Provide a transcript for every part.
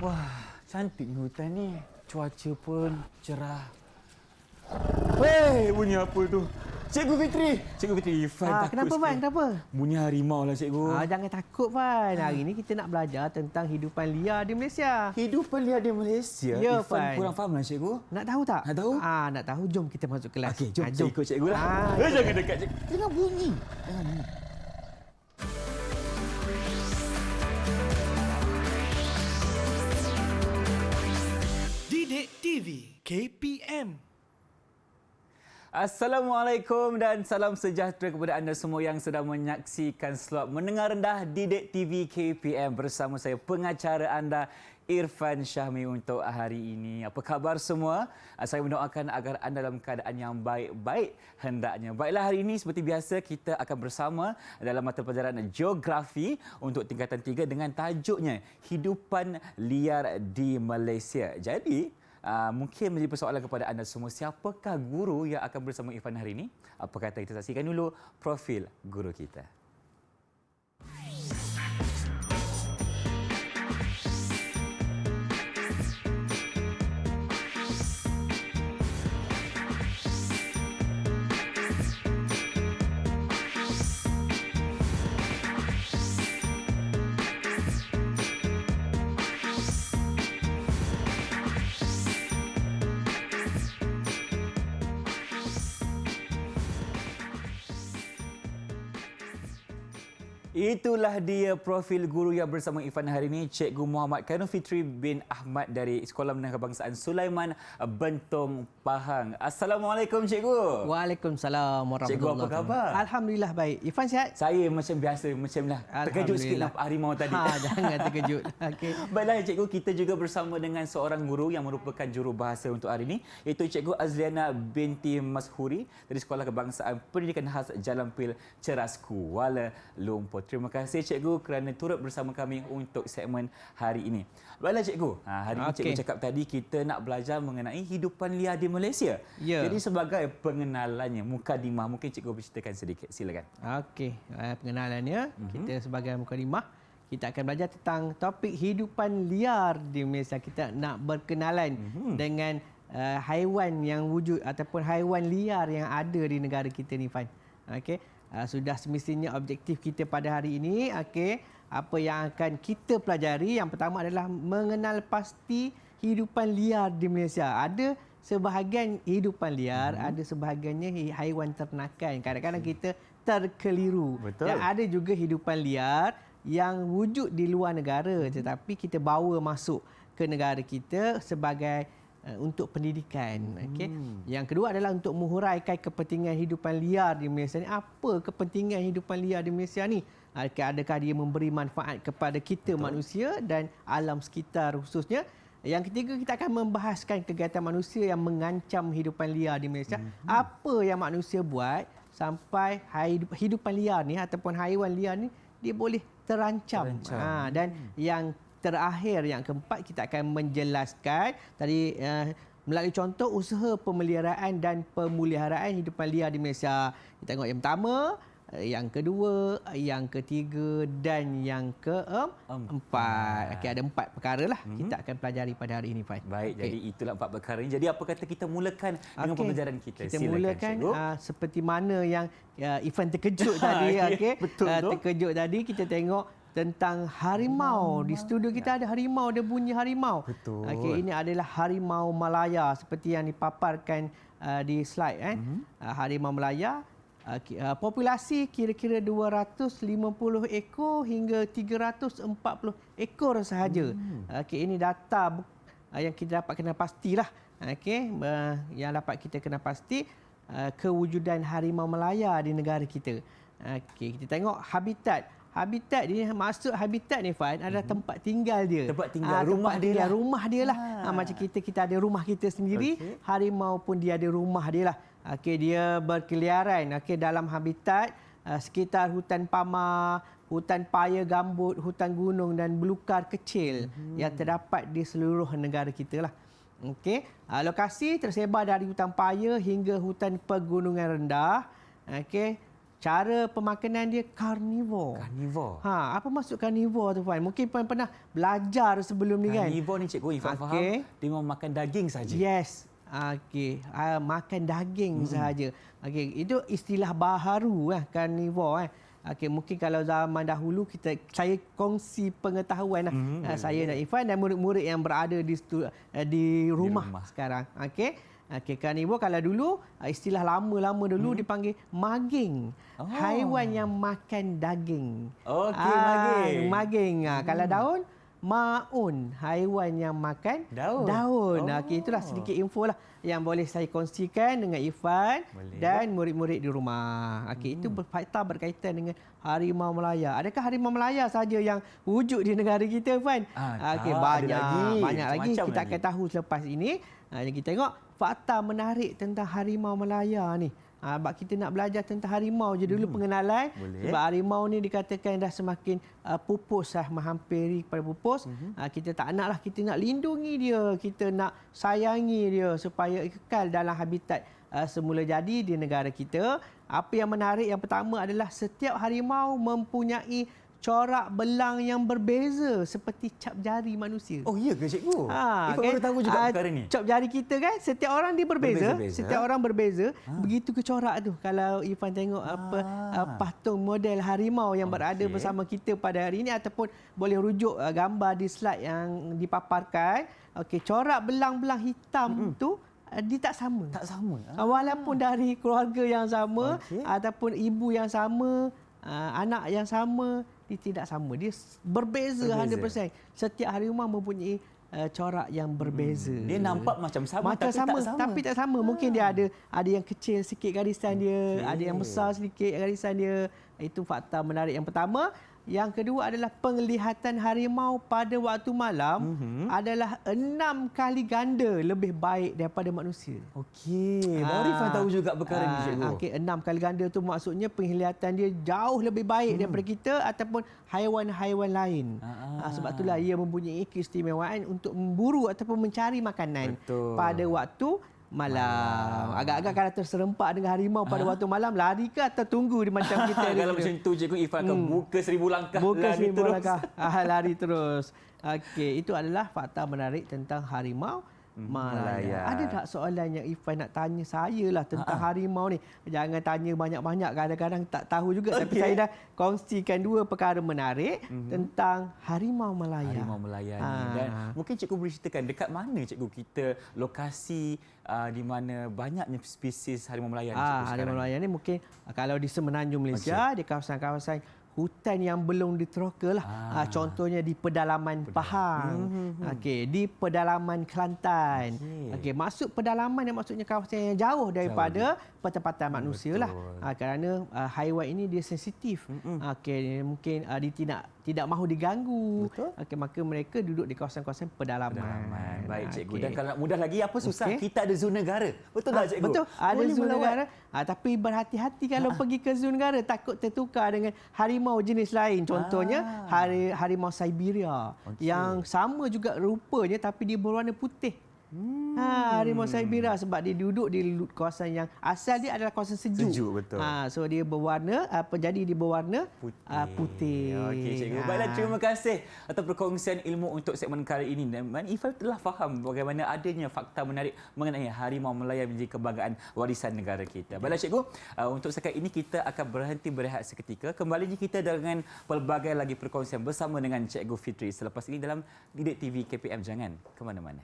Wah, cantik hutan ni. Cuaca pun cerah. Weh, bunyi apa tu? Cikgu Fitri! Cikgu Fitri, Fan takut Kenapa, sikit. Fan? Kenapa? Bunyi harimau lah, cikgu. Jangan takut, Fan. Hari ini kita nak belajar tentang hidupan liar di Malaysia. Hidupan liar di Malaysia? Ya, Fan Fan. kurang faham lah, cikgu. Nak tahu tak? Nak tahu? Nak tahu, jom kita masuk kelas. Okey, jom. Jom. Saya ikut cikgu lah. Okey. Jangan dekat cikgu. Jangan bunyi. Jangan bunyi. Didik TV KPM. Assalamualaikum dan salam sejahtera kepada anda semua yang sedang menyaksikan slot Mendengar Rendah Didik TV KPM bersama saya pengacara anda Irfan Syahmi untuk hari ini. Apa khabar semua? Saya mendoakan agar anda dalam keadaan yang baik-baik hendaknya. Baiklah, hari ini seperti biasa kita akan bersama dalam mata pelajaran Geografi untuk tingkatan 3 dengan tajuknya Hidupan Liar di Malaysia. Jadi mungkin menjadi persoalan kepada anda semua, siapakah guru yang akan bersama Irfan hari ini? Apa kata kita saksikan dulu profil guru kita. Itulah dia profil guru yang bersama Irfan hari ini, Cikgu Muhammad Khairul Fitri bin Ahmad dari Sekolah Menengah Kebangsaan Sulaiman, Bentong, Pahang. Assalamualaikum, Cikgu. Waalaikumsalam warahmatullahi Cikgu, apa khabar? Alhamdulillah baik. Irfan sihat? Saya macam biasa, macamlah terkejut sikit nampak harimau tadi. Jangan terkejut. Okey. Baiklah, Cikgu, kita juga bersama dengan seorang guru yang merupakan jurubahasa untuk hari ini, iaitu Cikgu Azliana binti Mashuri dari Sekolah Kebangsaan Pendidikan Khas Jalan Pil, Ceras, Kuala Lumpur. Terima kasih, Cikgu, kerana turut bersama kami untuk segmen hari ini. Baiklah, Cikgu. Hari ini Cikgu cakap tadi kita nak belajar mengenai hidupan liar di Malaysia. Ya. Jadi sebagai pengenalannya, mukadimah, mungkin Cikgu berceritakan sedikit. Silakan. Okey, pengenalannya kita sebagai mukadimah, kita akan belajar tentang topik hidupan liar di Malaysia. Kita nak berkenalan dengan haiwan yang wujud ataupun haiwan liar yang ada di negara kita ni, Fan. Okey. Sudah semestinya objektif kita pada hari ini. Okey, apa yang akan kita pelajari, yang pertama adalah mengenal pasti hidupan liar di Malaysia. Ada sebahagian hidupan liar, ada sebahagiannya haiwan ternakan. Kadang-kadang kita terkeliru. Betul. Dan ada juga hidupan liar yang wujud di luar negara tetapi kita bawa masuk ke negara kita sebagai untuk pendidikan. Okey. Yang kedua adalah untuk menghuraikan kepentingan hidupan liar di Malaysia ni. Apa kepentingan hidupan liar di Malaysia ni? Adakah dia memberi manfaat kepada kita manusia dan alam sekitar khususnya? Yang ketiga, kita akan membahaskan kegiatan manusia yang mengancam hidupan liar di Malaysia. Apa yang manusia buat sampai hidupan liar ni ataupun haiwan liar ni dia boleh terancam. Dan yang terakhir, yang keempat, kita akan menjelaskan tadi melalui contoh usaha pemeliharaan dan pemeliharaan hidupan liar di Malaysia. Kita tengok yang pertama, yang kedua, yang ketiga dan yang keempat. Okey, ada 4 perkara lah kita akan pelajari pada hari ini, Fan. Baik, jadi itulah 4 perkara ini. Jadi apa kata kita mulakan dengan pembelajaran kita? Kita Silakan, mulakan Cikgu. seperti mana yang Irfan terkejut tadi. Okey. Betul tu. Terkejut tadi, kita tengok tentang harimau. Di studio kita ada harimau, ada bunyi harimau. Betul. Okey, ini adalah harimau Malaya seperti yang dipaparkan di slide. Harimau Malaya, populasi kira-kira 250 ekor hingga 340 ekor sahaja. Okey, ini data yang kita dapat kenal pastilah. Okey, yang dapat kita kenal pasti kewujudan harimau Malaya di negara kita. Okey, kita tengok habitat. Habitat dia, maksud habitat ni, Fan, adalah tempat tinggal dia. Tempat tinggal, rumah dia lah. Rumah dia lah. Macam kita ada rumah kita sendiri, harimau pun dia ada rumah dia lah. Okey, dia berkeliaran dalam habitat sekitar hutan pamar, hutan paya gambut, hutan gunung dan belukar kecil yang terdapat di seluruh negara kita lah. Okey, lokasi tersebar dari hutan paya hingga hutan pegunungan rendah. Okey, cara pemakanan dia karnivor. Karnivor. Apa maksud karnivor tu Fan? Mungkin Fan pernah belajar sebelum ni kan? Karnivor ni cikgu Ifan faham dia memang makan daging saja. Yes. Okey, makan daging sahaja. Okey, itu istilah baharu karnivor. Okey, mungkin kalau zaman dahulu saya kongsi pengetahuan saya dan Ifan dan murid-murid yang berada di rumah sekarang. Okey. Okey, karnivor kalau dulu istilah lama-lama dulu dipanggil maging. Haiwan yang makan daging. Okey, maging. Maging. Kalau daun maun, haiwan yang makan daun. Okey, itulah sedikit info lah yang boleh saya kongsikan dengan Ifan dan murid-murid di rumah. Okey, itu fakta berkaitan dengan harimau Melaya. Adakah harimau Melaya saja yang wujud di negara kita, Ifan? Okey, banyak lagi. Kita akan tahu selepas ini. Kita tengok fakta menarik tentang harimau Melaya ni. Sebab kita nak belajar tentang harimau je dulu pengenalan. Sebab harimau ni dikatakan dah semakin pupus menghampiri kepada pupus. Kita tak naklah, kita nak lindungi dia, kita nak sayangi dia supaya kekal dalam habitat semula jadi di negara kita. Apa yang menarik yang pertama adalah setiap harimau mempunyai corak belang yang berbeza seperti cap jari manusia. Oh, iya ke cikgu? Ifan Kan? baru tahu juga perkara ni. Cap jari kita kan setiap orang dia berbeza. Setiap orang berbeza. Begitu ke corak tu. Kalau Ifan tengok patung model harimau yang berada bersama kita pada hari ini ataupun boleh rujuk gambar di slide yang dipaparkan. Okey, corak belang-belang hitam tu dia tak sama. Tak sama. Walaupun dari keluarga yang sama ataupun ibu yang sama, anak yang sama, dia tidak sama. Dia berbeza 100%. Setiap harimau mempunyai corak yang berbeza. Dia nampak macam sama, tapi tak sama. Mungkin dia ada yang kecil sikit garisan dia, ada yang besar sedikit garisan dia. Itu fakta menarik yang pertama. Yang kedua adalah penglihatan harimau pada waktu malam adalah 6 kali ganda lebih baik daripada manusia. Okey, baru Ifan tahu juga perkara ni cikgu. Okey, 6 kali ganda tu maksudnya penglihatan dia jauh lebih baik daripada kita ataupun haiwan-haiwan lain. Sebab itulah ia mempunyai keistimewaan untuk memburu ataupun mencari makanan pada waktu malam. Agak-agak kalau terserempak dengan harimau pada waktu malam, lari ke atau tunggu di macam kita? Kalau macam tu cikgu Ifan akan buka 1000 langkah. Lari terus. Okey, itu adalah fakta menarik tentang harimau Melaya. Ada tak soalan yang Ifan nak tanya saya lah tentang harimau ni? Jangan tanya banyak-banyak, kadang-kadang tak tahu juga. Tapi saya dah kongsikan 2 perkara menarik tentang harimau Melaya. Harimau Melaya ni. Dan mungkin cikgu boleh ceritakan dekat mana cikgu kita lokasi di mana banyaknya spesies harimau Melaya ni? Harimau Melaya ni mungkin kalau di semenanjung Malaysia, di kawasan-kawasan hutan yang belum diteroka lah. Contohnya di pedalaman Pahang. Okey, di pedalaman Kelantan. Okey, masuk pedalaman yang maksudnya kawasan yang jauh daripada pertempatan manusia lah. Kerana haiwan ini dia sensitif. Okey, mungkin dia tidak mahu diganggu. Okey, maka mereka duduk di kawasan-kawasan pedalaman. Baik cikgu. Dan kalau nak mudah lagi, apa susah? Kita ada zoo negara. Betul tak cikgu? Betul, ada zoo negara. Tapi berhati-hati kalau pergi ke zoo negara, takut tertukar dengan harimau jenis lain. Contohnya harimau Siberia yang sama juga rupanya tapi dia berwarna putih. Harimau Siberia sebab dia duduk di kawasan yang asal dia adalah kawasan sejuk. Betul. So dia berwarna jadi dia berwarna putih. Okey cikgu. Baiklah, terima kasih atas perkongsian ilmu untuk segmen kali ini. Dan Ifan telah faham bagaimana adanya fakta menarik mengenai harimau Melaya menjadi kebanggaan warisan negara kita. Baiklah cikgu, untuk sekarang ini kita akan berhenti berehat seketika. Kembali kita dengan pelbagai lagi perkongsian bersama dengan Cikgu Fitri selepas ini dalam Didik TV KPM. Jangan ke mana-mana.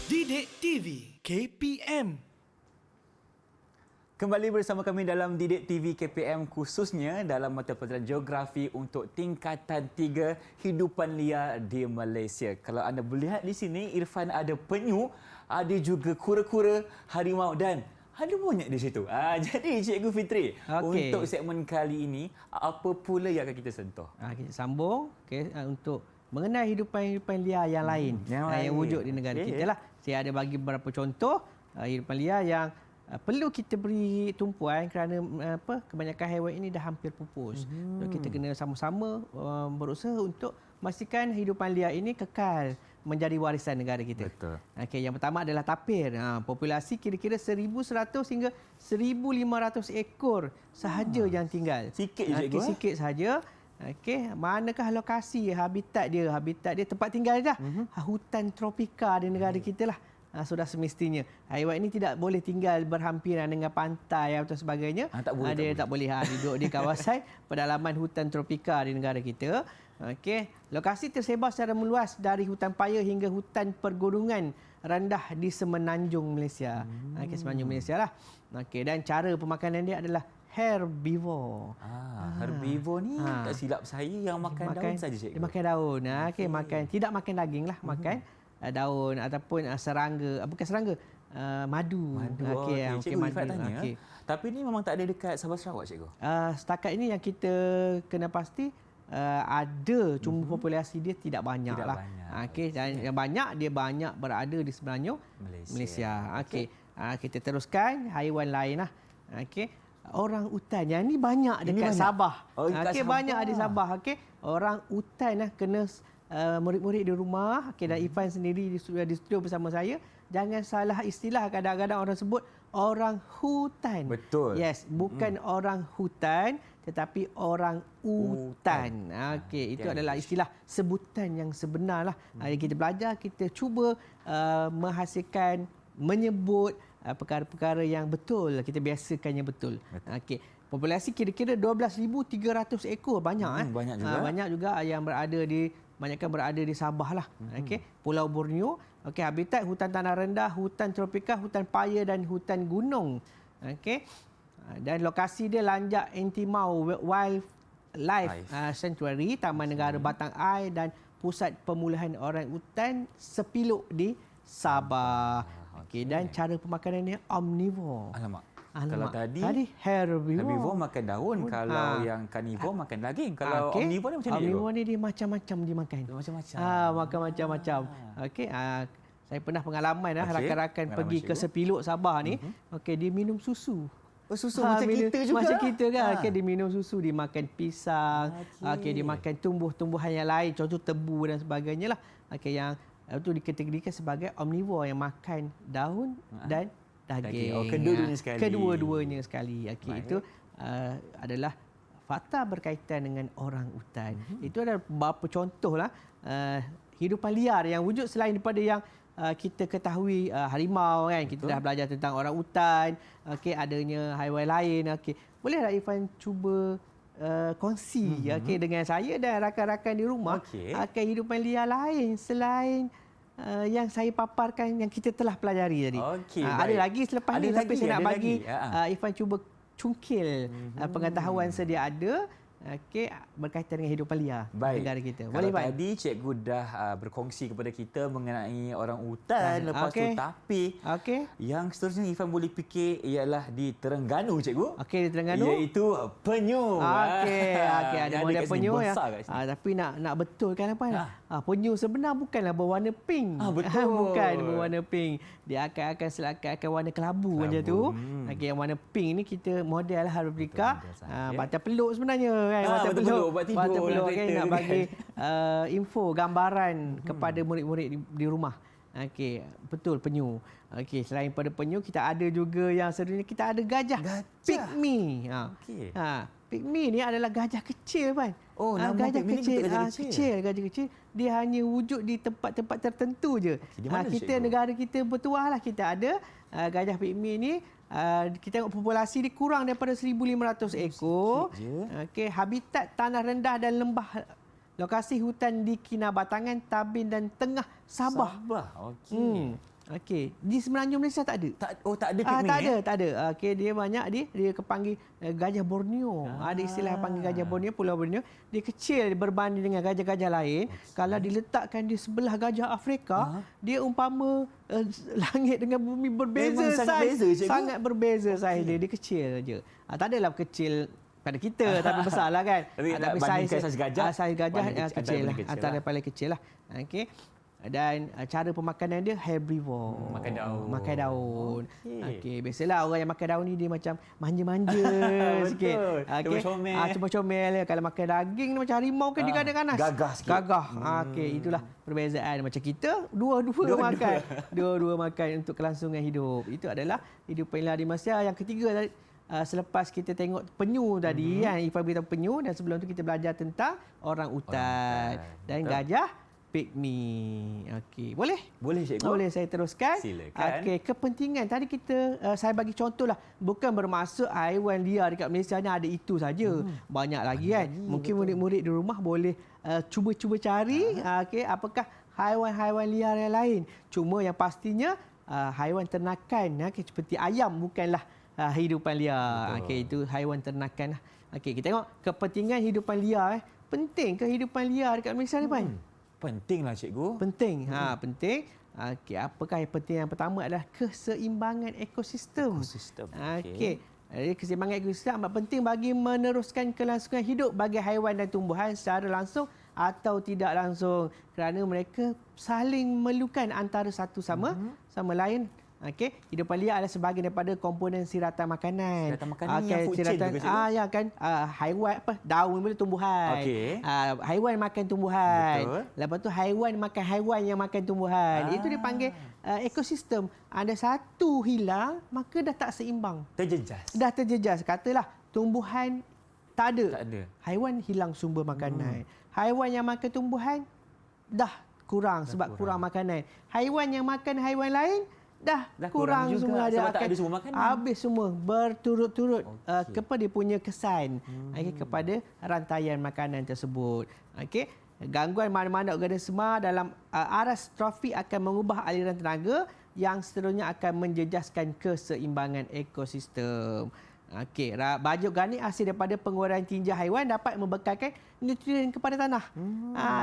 Didik TV KPM. Kembali bersama kami dalam Didik TV KPM, khususnya dalam mata pelajaran geografi untuk tingkatan 3 hidupan liar di Malaysia. Kalau anda melihat di sini, Irfan ada penyu, ada juga kura-kura, harimau dan ada monyet di situ. Jadi Cikgu Fitri, untuk segmen kali ini, apa pula yang akan kita sentuh? Kita sambung untuk mengenai hidupan liar yang lain yang wujud di negara kita lah. Saya ada bagi beberapa contoh hidupan liar yang perlu kita beri tumpuan kerana kebanyakan haiwan ini dah hampir pupus. Kita kena sama-sama berusaha untuk memastikan hidupan liar ini kekal menjadi warisan negara kita. Betul. Yang pertama adalah tapir. Populasi kira-kira 1,100 hingga 1,500 ekor sahaja yang tinggal. Sikit je, Cikgu. Sikit sahaja. Manakah lokasi habitat dia? Habitat dia tempat tinggal dah. Hutan tropika di negara kita lah. Sudah semestinya. Haiwan ini tidak boleh tinggal berhampiran dengan pantai atau sebagainya. Dia tak boleh duduk di kawasan pedalaman hutan tropika di negara kita. Lokasi tersebar secara meluas dari hutan paya hingga hutan pergunungan rendah di semenanjung Malaysia. Semenanjung Malaysia lah. Dan cara pemakanan dia adalah herbivore. Herbivore ni tak silap saya yang makan daun saja, Cikgu. Dia makan daun. Makan, tidak makan daging lah, makan daun ataupun serangga, bukan serangga, madu. Cikgu Ifat tanya. Tapi ni memang tak ada dekat Sabah Sarawak, Cikgu? Setakat ini yang kita kena pasti ada, cuma populasi dia tidak banyak lah. Dan yang banyak berada di semenanjung Malaysia. Kita teruskan haiwan lain lah. Orang utan yang ni banyak dekat Sabah. Banyak di Sabah. Orang utan kena murid-murid di rumah, dan Ifan sendiri di studio bersama saya, jangan salah istilah. Kadang-kadang orang sebut orang hutan. Betul. Yes, bukan orang hutan tetapi orang utan. Itu adalah istilah sebutan yang sebenar lah. Kita belajar, kita cuba menghasilkan, menyebut perkara-perkara yang betul. Kita biasakan yang betul. Populasi kira-kira 12,300 ekor. Banyak. Banyak juga yang berada di Sabah lah. Pulau Borneo. Habitat hutan tanah rendah, hutan tropika, hutan paya dan hutan gunung. Dan lokasi dia Lanjak Entimau Wildlife Sanctuary, Taman Negara Batang Air dan Pusat Pemulihan Orang Utan Sepiluk di Sabah. Dan cara pemakanan dia omnivore. Alamak. Kalau tadi herbivore makan daun, kalau yang carnivore makan daging. Kalau omnivore ni macam mana? Omnivore ni dia macam-macam dimakan. Makan macam-macam. Saya pernah pengalaman rakan-rakan pergi ke Sepiluk Sabah ni. Dia minum susu. Susu macam kita juga. Macam kita kan. Dia minum susu, dia makan pisang, dia makan tumbuh-tumbuhan yang lain, contoh tebu dan sebagainya lah. Yang itu dikategorikan sebagai omnivore yang makan daun dan daging. Kedua-duanya sekali. Itu adalah fakta berkaitan dengan orang utan. Itu adalah beberapa contohlah hidupan liar yang wujud selain daripada yang kita ketahui harimau kan. Kita dah belajar tentang orang utan, adanya haiwan lain. Boleh tak Ifan cuba kongsi dengan saya dan rakan-rakan di rumah hidupan liar lain selain yang saya paparkan yang kita telah pelajari tadi. Ada lagi selepas ni, tapi saya nak bagi Ifan cuba cungkil pengetahuan sedia ada berkaitan dengan hidupan liar negara kita. Kalau tadi cikgu dah berkongsi kepada kita mengenai orang utan, lepas tu tapi yang seterusnya Ifan boleh fikir ialah di Terengganu, cikgu. Di Terengganu iaitu penyu. Ada model penyu ya. Tapi nak betulkan apa? Penyu sebenar bukanlah berwarna pink. Bukan berwarna pink. Dia akan warna kelabu macam tu. Yang warna pink ni kita model replika batas peluk sebenarnya. Batas peluk nak bagi info gambaran kepada murid-murid di rumah. Betul penyu. Selain pada penyu, kita ada juga yang sebenarnya kita ada gajah. Pygmy. Pygmy ni adalah gajah kecil kan. Gajah kecil. Gajah kecil. Dia hanya wujud di tempat-tempat tertentu je. Negara kita bertuah lah kita ada gajah pygmy ni. Kita tengok populasi dia kurang daripada 1,500 ekor. Habitat tanah rendah dan lembah. Lokasi hutan di Kinabatangan, Tabin dan tengah Sabah. Okey, di Semenanjung Malaysia tak ada. Tak ada pigmy. Tak ada. Okey, dia banyak dia kepanggil gajah Borneo. Ada istilah panggil gajah Borneo, Pulau Borneo. Dia kecil berbanding dengan gajah-gajah lain. Kalau diletakkan di sebelah gajah Afrika, dia umpama langit dengan bumi berbeza Memang sangat saiz. beza, cikgu. Sangat berbeza saiz dia. Dia kecil je. Tak adalah kecil pada kita tapi besarlah kan. Tapi nak bandingkan saiz gajah, saiz gajah paling kecil lah. Antara paling kecil lah. Okey. Dan cara pemakanan dia herbivore. Makan daun. Okey, biasalah orang yang makan daun ni dia macam manja-manja sikit. Okey. Comel-comel. Kalau makan daging ni macam harimau kan dia kadang ganas. Gagah sikit. Gagah. Okey, itulah perbezaan. Macam kita dua-dua makan. Dua-dua makan untuk kelangsungan hidup. Itu adalah hidupan liar di Malaysia. Yang ketiga selepas kita tengok penyu tadi kan, Ifan beritahu penyu, dan sebelum tu kita belajar tentang orang utan dan gajah pigmy. Okey, boleh? Boleh, cikgu. Boleh saya teruskan? Silakan. Okey, kepentingan tadi kita saya bagi contohlah, bukan bermaksud haiwan liar dekat Malaysia ni ada itu saja. Banyak lagi kan. Mungkin murid-murid di rumah boleh cuba-cuba cari okey, apakah haiwan-haiwan liar yang lain. Cuma yang pastinya haiwan ternakan seperti ayam bukanlah hidupan liar. Okey, itu haiwan ternakan lah. Okey, kita tengok kepentingan hidupan liar. Penting ke hidupan liar dekat Malaysia ni, Pan? Pentinglah, cikgu. Penting. Penting. Okey, apakah yang penting? Yang pertama adalah keseimbangan ekosistem. Okey. Jadi keseimbangan ekosistem amat penting bagi meneruskan kelangsungan hidup bagi haiwan dan tumbuhan secara langsung atau tidak langsung, kerana mereka saling memerlukan antara satu sama lain. Okey, hidupan liar adalah sebahagian daripada komponen siratan makanan. Siratan makanan ni yang food chain juga, cikgu? Ya kan, haiwan daun boleh tumbuhan. Okey. Haiwan makan tumbuhan. Betul. Lepas tu haiwan makan haiwan yang makan tumbuhan. Itu dipanggil ekosistem. Ada satu hilang, maka dah tak seimbang. Dah terjejas. Katalah tumbuhan tak ada. Haiwan hilang sumber makanan. Haiwan yang makan tumbuhan dah kurang sebab kurang makanan. Haiwan yang makan haiwan lain dah kurang juga semua, sebab tak ada semua makanan. Habis semua berturut-turut. Kepada dia punya kesan kepada rantaian makanan tersebut. Okey, gangguan mana-mana organisma dalam aras trofik akan mengubah aliran tenaga yang seterusnya akan menjejaskan keseimbangan ekosistem. Okey, baju organik hasil daripada pengeluaran tinja haiwan dapat membekalkan nutrien kepada tanah.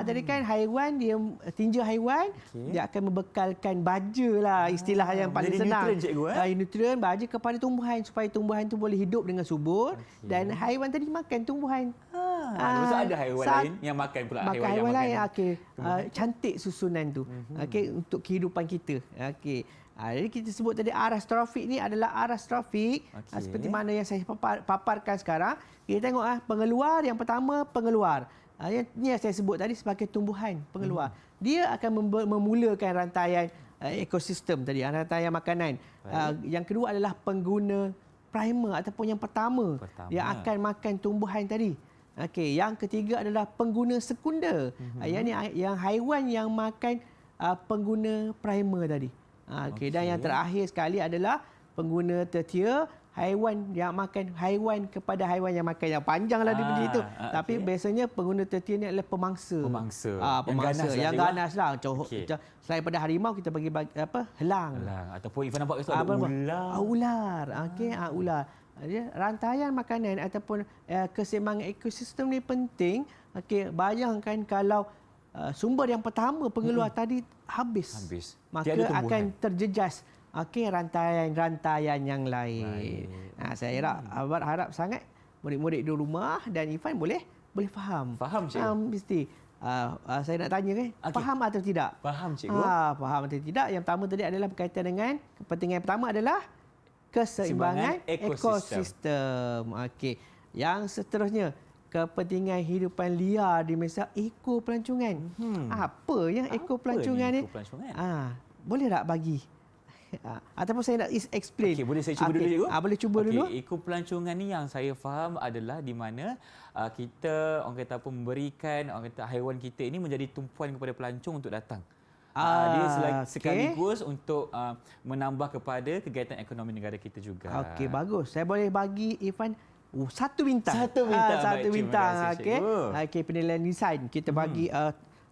Jadi kan haiwan, dia tinja haiwan, dia akan membekalkan baja lah, istilah yang paling senang. Nutrien, cikgu, nutrien baja kepada tumbuhan supaya tumbuhan tu boleh hidup dengan subur dan haiwan tadi makan tumbuhan. Maksud ada haiwan lain yang makan pula haiwan lain. Okey, cantik susunan tu. Okey, untuk kehidupan kita. Okey. Jadi kita sebut tadi aras trofik ni adalah aras trofik seperti mana yang saya paparkan sekarang. Kita tengok pengeluar, yang pertama pengeluar. Yang saya sebut tadi sebagai tumbuhan pengeluar. Dia akan memulakan rantaian ekosistem tadi, rantaian makanan. Yang kedua adalah pengguna primer ataupun yang pertama. Dia akan makan tumbuhan tadi. Okey, yang ketiga adalah pengguna sekunder. Yang haiwan yang makan pengguna primer tadi. Okey, dan yang terakhir sekali adalah pengguna tertier, haiwan yang makan haiwan kepada haiwan yang makan. Yang panjanglah dia punya itu. Tapi biasanya pengguna tertier ni adalah pemangsa. Yang ganas lah. Selain pada harimau, kita bagi helang. Ataupun Ifan nampak ular. Ular. Okey, ular. Rantaian makanan ataupun keseimbangan ekosistem ni penting. Okey, bayangkan kalau sumber yang pertama pengeluar tadi habis. Maka akan terjejas rantaian-rantaian yang lain. Saya harap sangat murid-murid di rumah dan Ifan boleh faham. Faham, cikgu? Mesti. Saya nak tanya kan, faham atau tidak? Faham, cikgu. Faham atau tidak? Yang pertama tadi adalah berkaitan dengan kepentingan yang pertama adalah keseimbangan ekosistem. Okey. Yang seterusnya, kepentingan hidupan liar di Malaysia, ekopelancongan. Apa yang ekopelancongan ni? Boleh tak bagi? Ataupun saya nak explain. Okey, boleh saya cuba dulu, cikgu? Boleh cuba dulu. Ekopelancongan ni yang saya faham adalah di mana kita orang kata apa, memberikan haiwan kita ini menjadi tumpuan kepada pelancong untuk datang. Dia sekaligus untuk menambah kepada kegiatan ekonomi negara kita juga. Okey, bagus. Saya boleh bagi Ifan satu bintang. Satu bintang. Okey, penilaian desain kita bagi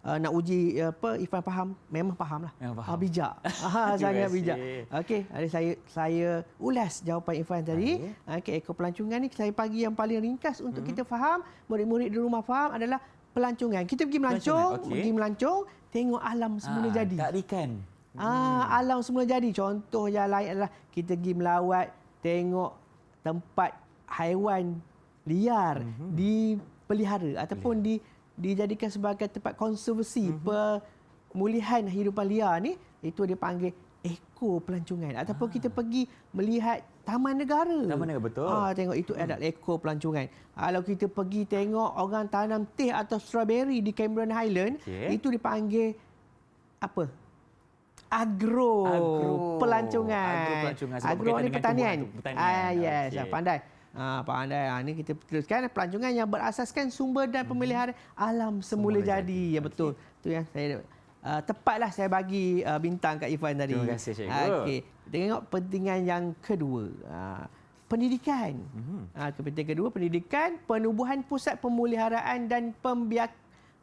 nak uji Irfan faham, memang faham lah. Memang faham. Bijak. Terima Sangat kasih. bijak. Okey, ada saya ulas jawapan Irfan tadi. Okey, ekor pelancongan ni saya bagi yang paling ringkas untuk kita faham, murid-murid di rumah faham adalah pelancongan. Kita pergi melancong, tengok alam semula jadi. Tarikan. Alam semula jadi. Contoh yang lain adalah kita pergi melawat, tengok tempat haiwan liar dipelihara ataupun dijadikan sebagai tempat konservasi pemulihan hidupan liar ni, itu dipanggil eko pelancongan. Ataupun kita pergi melihat taman negara. Taman negara, betul. Tengok itu adalah eko pelancongan. Kalau kita pergi tengok orang tanam teh atau strawberry di Cameron Highland, itu dipanggil apa? Agro pelancongan. Agro ni pertanian. Yes, pandai. Pandai. Ini kita teruskan pelancongan yang berasaskan sumber dan pemeliharaan alam semula jadi. Ya, betul. Itu yang saya tepatlah saya bagi bintang kat Irfan tadi. Terima kasih, Cikgu. Okey. Tengok kepentingan yang kedua. Pendidikan. Kepentingan kedua, pendidikan, penubuhan pusat pemeliharaan dan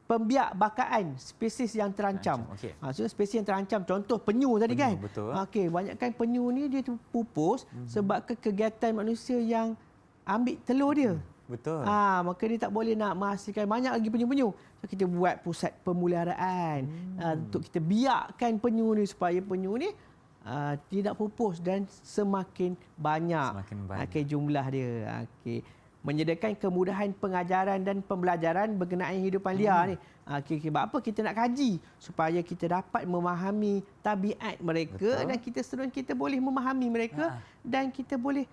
pembiakbakaan spesies yang terancam. Maksudnya spesies yang terancam. Contoh penyu tadi kan. Betul. Okey, banyakkan penyu ni dia pupus sebab kegiatan manusia yang ambil telur dia. Betul. Maka dia tak boleh nak menghasilkan banyak lagi penyu-penyu. So kita buat pusat pemeliharaan untuk kita biakkan penyu ni supaya penyu ni tidak pupus dan semakin banyak. Jumlah dia. Okey. Menyediakan kemudahan pengajaran dan pembelajaran berkenaan hidupan liar ni. Sebab apa kita nak kaji? Supaya kita dapat memahami tabiat mereka. Betul. Dan seterusnya kita boleh memahami mereka dan kita boleh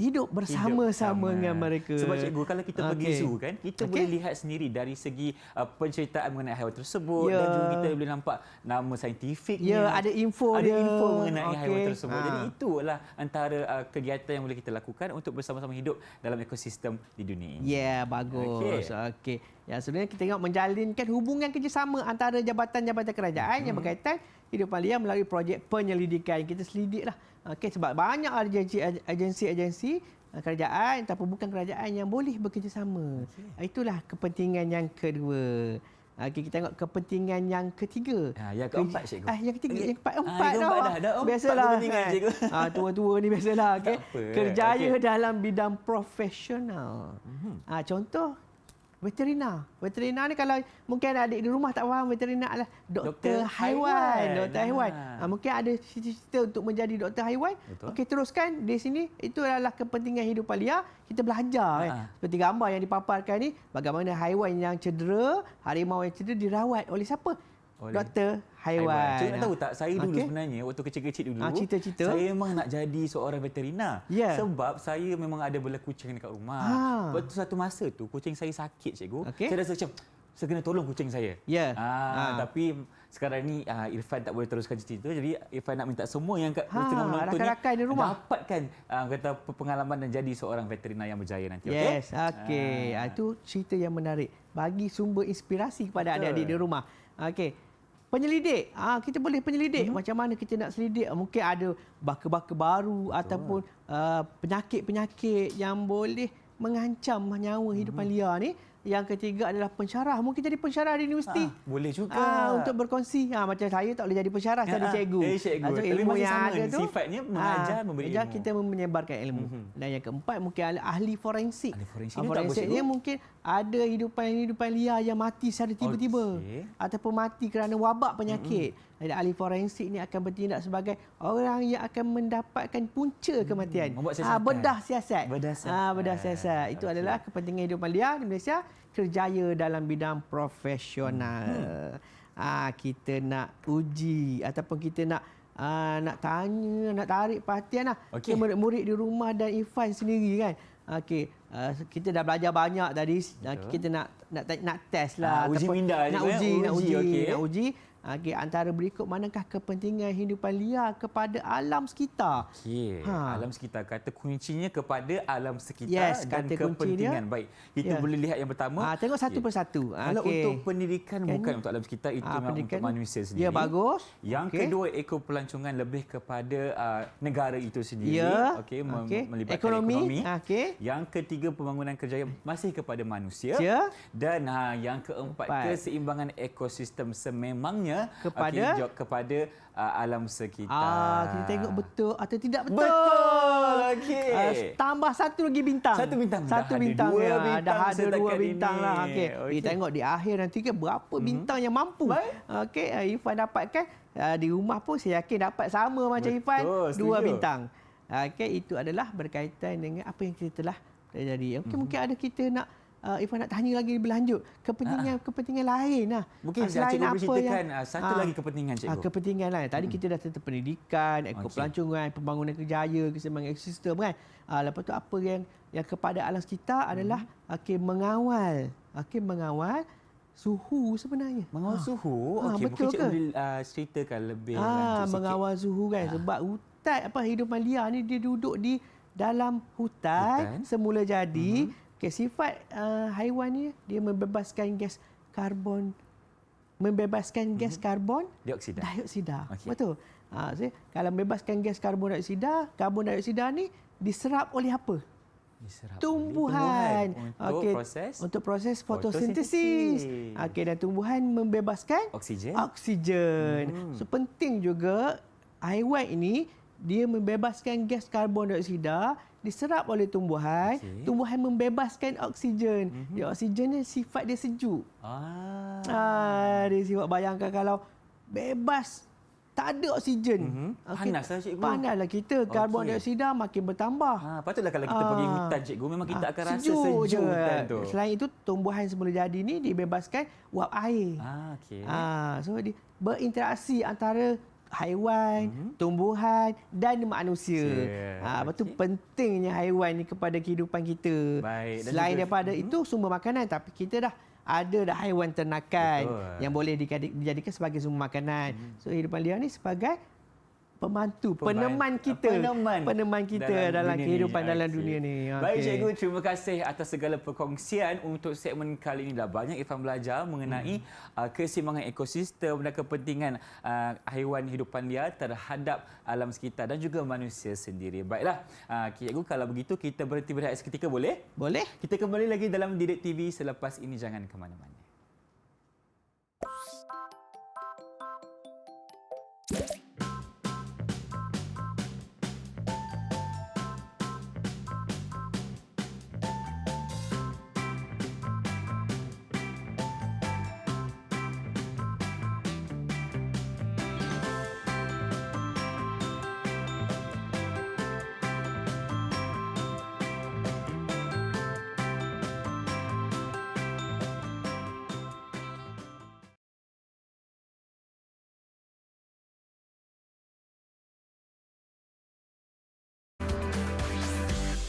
hidup bersama-sama dengan mereka. Sebab cikgu, kalau kita pergi zoo kan, kita boleh lihat sendiri dari segi penceritaan mengenai haiwan tersebut dan juga kita boleh nampak nama saintifiknya. Ada info mengenai haiwan tersebut. Jadi itulah antara kegiatan yang boleh kita lakukan untuk bersama-sama hidup dalam ekosistem di dunia ini. Ya, bagus. Okey. Ya, sebenarnya kita tengok menjalinkan hubungan kerjasama antara jabatan-jabatan kerajaan yang berkaitan hidupan liar melalui projek penyelidikan. Kita selidiklah. Sebab banyak agensi-agensi kerajaan ataupun bukan kerajaan yang boleh bekerjasama. Itulah kepentingan yang kedua. Kita tengok kepentingan yang ketiga. Yang keempat, cikgu. Yang ketiga, yang keempat dah. Biasalah. Tua-tua ni biasalah. Kerjaya dalam bidang profesional. Contoh veterina. Veterina ni kalau mungkin adik di rumah tak faham, veterina adalah doktor haiwan. Doktor haiwan. Mungkin ada cita-cita untuk menjadi doktor haiwan. Okey, teruskan di sini. Itu adalah kepentingan hidupan liar. Kita belajar. Seperti gambar yang dipaparkan ni, bagaimana haiwan yang cedera, harimau yang cedera dirawat oleh siapa? Doktor haiwan. Cikgu nak tahu tak, saya dulu sebenarnya waktu kecil-kecil dulu, cita-cita saya memang nak jadi seorang veterina. Sebab saya memang ada bela kucing dekat rumah. Waktu satu masa tu kucing saya sakit, cikgu. Saya rasa macam saya kena tolong kucing saya. Tapi sekarang ni Irfan tak boleh teruskan cerita tu. Jadi Irfan nak minta semua yang kat tengah menonton ni rakan-rakan di rumah dapatkan kata pengalaman dan jadi seorang veterina yang berjaya nanti. Itu cerita yang menarik. Bagi sumber inspirasi kepada adik-adik di rumah. Penyelidik. Kita boleh penyelidik. Macam mana kita nak selidik. Mungkin ada baka-baka baru ataupun penyakit-penyakit yang boleh mengancam nyawa hidupan liar ni. Yang ketiga adalah pensyarah. Mungkin jadi pensyarah di universiti. Boleh juga. Untuk berkongsi. Macam saya tak boleh jadi pensyarah, saya jadi cikgu. Tapi ilmu yang sama ada tu sifatnya mengajar, memberi ilmu. Kita menyebarkan ilmu. Dan yang keempat mungkin adalah ahli forensik. Forensik ni mungkin ada hidupan liar yang mati secara tiba-tiba. Ataupun mati kerana wabak penyakit. Jadi ahli forensik ni akan bertindak sebagai orang yang akan mendapatkan punca kematian. Bedah siasat. Bedah siasat. Itu adalah kepentingan hidupan liar di Malaysia. Kerjaya dalam bidang profesional. Kita nak uji ataupun kita nak tanya, nak tarik perhatian murid-murid di rumah dan Irfan sendiri kan. Kita dah belajar banyak tadi. Kita nak test lah. Uji minda. Nak uji. Okey, antara berikut manakah kepentingan hidupan liar kepada alam sekitar? Okey, alam sekitar. Kata kuncinya kepada alam sekitar Yes, dan kata kunci dia. kepentingan. Baik, kita boleh lihat yang pertama. Tengok satu persatu. Kalau Okey. untuk pendidikan bukan untuk alam sekitar, itu memang pendidikan untuk manusia sendiri. Ya, bagus. Yang Okey. kedua, ekopelancongan lebih kepada negara itu sendiri. Ya. Okey, Okey. melibatkan Ekonomi. ekonomi. Okey. Yang ketiga, pembangunan kerjaya masih kepada manusia. Ya. Dan yang keempat, keseimbangan ekosistem sememangnya Kepada? kepada alam sekitar. Kita tengok betul atau tidak betul. Betul. Okey. Tambah satu lagi bintang. Satu bintang. Satu Dah ada bintang. dua Ya. bintang Dah ada dua setakat bintang ini. lah. Okey. Okey. Kita tengok di akhir nanti ke berapa bintang yang mampu. Baik. Okey, Irfan dapatkan. Di rumah pun saya yakin dapat sama macam Irfan. Setuju. Dua bintang. Okey, itu adalah berkaitan dengan apa yang kita telah terjadi. Okey, mungkin ada kita nak Irfan nak tanya lagi lebih lanjut kepentingan lain lah. Mungkin Selain cikgu apa berceritakan yang satu lagi kepentingan cikgu. kepentingan lain. Tadi kita dah tentang pendidikan, ekopelancongan, pembangunan kerjaya, keseimbangan ekosistem kan. Lepas tu apa yang kepada alam sekitar adalah mengawal suhu sebenarnya. Mengawal suhu. Okey, betul mungkin cikgu ke? boleh ceritakan lebih lanjut sikit. Mengawal suhu kan sebab hutan hidupan liar ni dia duduk di dalam hutan. Semula jadi. Sifat haiwan ni dia membebaskan gas karbon dioksida. Okey. Betul. Kalau membebaskan gas karbon dioksida ni diserap oleh apa? Diserap Tumbuhan. Untuk proses fotosintesis. Dan tumbuhan membebaskan oksigen. So penting juga haiwan ini dia membebaskan gas karbon dioksida diserap oleh tumbuhan. Tumbuhan membebaskan oksigen. Oksigen ni sifat dia sejuk. Dia sifat bayangkan kalau bebas tak ada oksigen. Panaslah cikgu. Panaslah kita. Karbon dioksida makin bertambah. Patutlah kalau kita pergi hutan cikgu, memang kita akan rasa sejuk sejuk hutan tu. Selain itu, tumbuhan semula jadi ni dibebaskan wap air. So dia berinteraksi antara haiwan, tumbuhan dan manusia. Betul pentingnya haiwan ni kepada kehidupan kita. Baik. Selain daripada itu sumber makanan, tapi kita dah haiwan ternakan yang boleh dijadikan sebagai sumber makanan. So hidupan liar ni sebagai pembantu, peneman kita dalam kehidupan dalam dunia ni. Baik cikgu, terima kasih atas segala perkongsian. Untuk segmen kali ini dah banyak Irfan belajar mengenai keseimbangan ekosistem dan kepentingan haiwan hidupan liar terhadap alam sekitar dan juga manusia sendiri. Baiklah, cikgu, kalau begitu kita berhenti berehat seketika boleh? Boleh. Kita kembali lagi dalam Didik TV selepas ini, jangan ke mana-mana.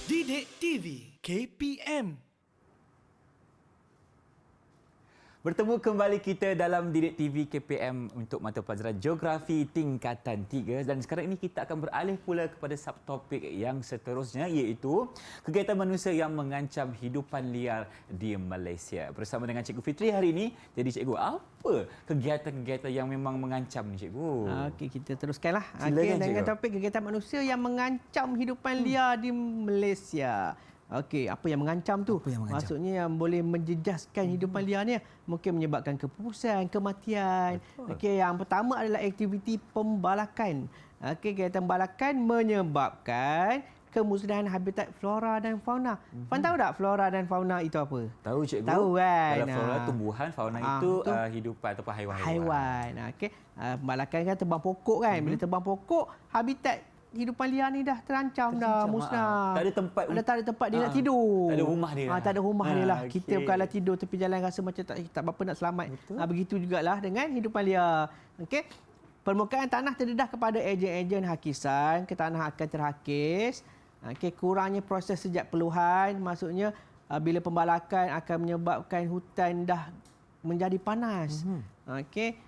Didik TV KPM. Bertemu kembali kita dalam Didik TV KPM untuk mata pelajaran Geografi tingkatan 3, dan sekarang ini kita akan beralih pula kepada subtopik yang seterusnya, iaitu kegiatan manusia yang mengancam hidupan liar di Malaysia. Bersama dengan Cikgu Fitri hari ini. Jadi cikgu, apa kegiatan-kegiatan yang memang mengancam ni cikgu? Okey, kita teruskanlah. Silakan, Dengan cikgu. topik kegiatan manusia yang mengancam hidupan liar di Malaysia. Okey, apa yang mengancam tu? Apa yang mengancam? Maksudnya yang boleh menjejaskan hidupan liar ni mungkin menyebabkan kepupusan, kematian. Okey, yang pertama adalah aktiviti pembalakan. Okey, kegiatan pembalakan menyebabkan kemusnahan habitat flora dan fauna. Fan tahu tak flora dan fauna itu apa? Tahu cikgu. Tahu kan? Kalau flora tumbuhan, fauna itu hidupan ataupun haiwan-haiwan. Haiwan. Okey. Pembalakan kan tebang pokok kan. Bila tebang pokok, habitat hidupan liar ni dah terancam dah, musnah. Tak ada tempat tak ada tempat dia nak tidur. Tak ada rumah dia. Tak ada rumah dia lah. Okey. Kita kalau tidur tepi jalan rasa macam tak berapa nak selamat. Begitu jugalah dengan hidupan liar. Okey. Permukaan tanah terdedah kepada ejen-ejen hakisan, ke tanah akan terhakis. Okey, kurangnya proses sejak peluhan, maksudnya bila pembalakan akan menyebabkan hutan dah menjadi panas. Okey.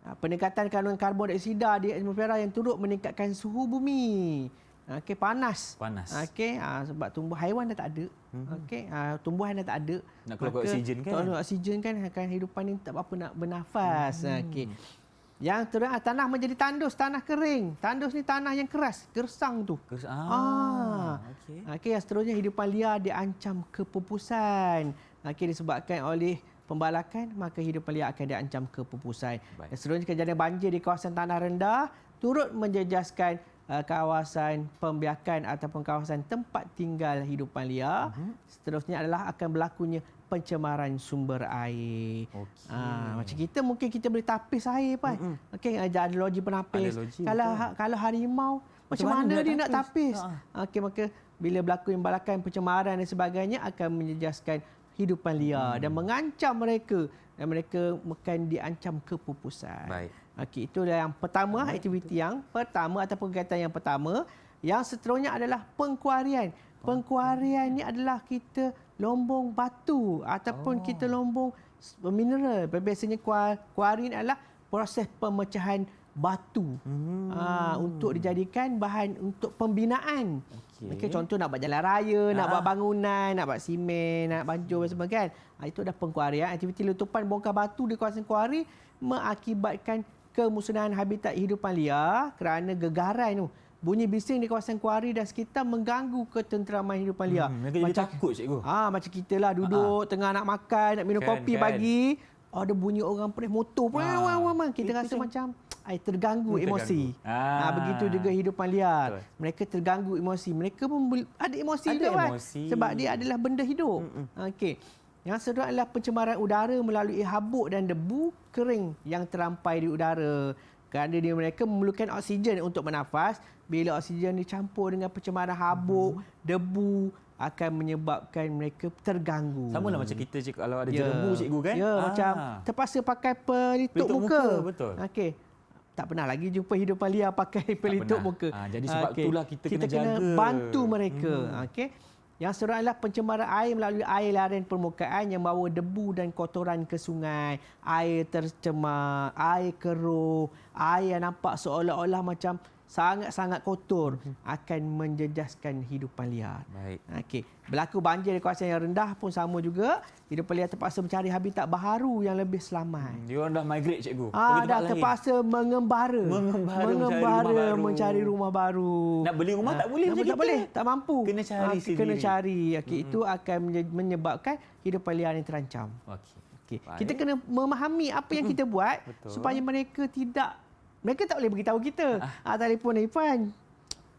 Peningkatan kandungan karbon dioksida di atmosfera yang turut meningkatkan suhu bumi. Okey, panas. Okey, sebab tumbuh haiwan dah tak ada. Okey, tumbuhan dah tak ada. Nak keluar oksigen kan? Kalau oksigen kan akan hidupan ni tak apa nak bernafas. Okey. Yang terakhir, tanah menjadi tandus, tanah kering. Tandus ni tanah yang keras, gersang tu. Okey. Okey, yang seterusnya hidupan liar diancam kepupusan. Okey, disebabkan oleh pembalakan, maka hidupan liar akan diancam kepupusan. Dan seterusnya kejadian banjir di kawasan tanah rendah turut menjejaskan kawasan pembiakan ataupun kawasan tempat tinggal hidupan liar. Seterusnya adalah akan berlakunya pencemaran sumber air. Macam kita mungkin kita boleh tapis air Pan. Okey, ada loji penapis. Kalau harimau macam mana dia nak tapis? Okey, maka bila berlaku imbalakan pencemaran dan sebagainya akan menjejaskan hidupan liar dan mengancam mereka, dan mereka akan diancam kepupusan. Baik. Okey, itulah yang pertama, aktiviti yang pertama ataupun kegiatan yang pertama. Yang seterusnya adalah pengkuarian. Pengkuarian ni adalah kita lombong batu ataupun kita lombong mineral. Biasanya kuari ni adalah proses pemecahan batu untuk dijadikan bahan untuk pembinaan. Okey, contoh nak buat jalan raya, nak buat bangunan, nak buat simen, nak banjur dan sebagainya. Itu adalah pengkuarian. Aktiviti letupan bongkar batu di kawasan kuari mengakibatkan kemusnahan habitat hidupan liar kerana gegaran tu. Bunyi bising di kawasan kuari dan sekitar mengganggu ketenteraman hidupan liar. Mereka takut, cikgu. Macam kita lah duduk tengah nak makan, nak minum kopi pagi, ada bunyi orang perih motor. Kita rasa macam terganggu emosi. Begitu juga hidupan liar. Mereka terganggu emosi. Mereka pun ada emosi juga kan. Sebab dia adalah benda hidup. Okey. Yang seterusnya adalah pencemaran udara melalui habuk dan debu kering yang terampai di udara. Kerana mereka memerlukan oksigen untuk bernafas. Bila oksigen dicampur dengan pencemaran habuk, debu, akan menyebabkan mereka terganggu. Sama lah macam kita kalau ada jerebu, cikgu kan? Macam terpaksa pakai pelitup muka. Betul. Okey. Tak pernah lagi jumpa hidupan liar pakai pelitup muka. Jadi sebab itulah kita kena jaga. Kena bantu mereka. Okey. Yang seterusnya adalah pencemaran air melalui air larian permukaan yang membawa debu dan kotoran ke sungai. Air tercemar, air keruh, air yang nampak seolah-olah macam sangat-sangat kotor akan menjejaskan hidupan liar. Baik. Okey. Berlaku banjir di kawasan yang rendah pun sama juga. Hidupan liar terpaksa mencari habitat baharu yang lebih selamat. Dia orang dah migrate, cikgu. Dah terpaksa mengembara mencari rumah baru. Nak beli rumah tak boleh macam kita. Tak boleh, tak mampu. Kena cari sendiri. Kena cari. Okey, itu akan menyebabkan hidupan liar ini terancam. Okey. Kita kena memahami apa yang kita buat supaya mereka tak boleh beritahu kita. Telefon Irfan,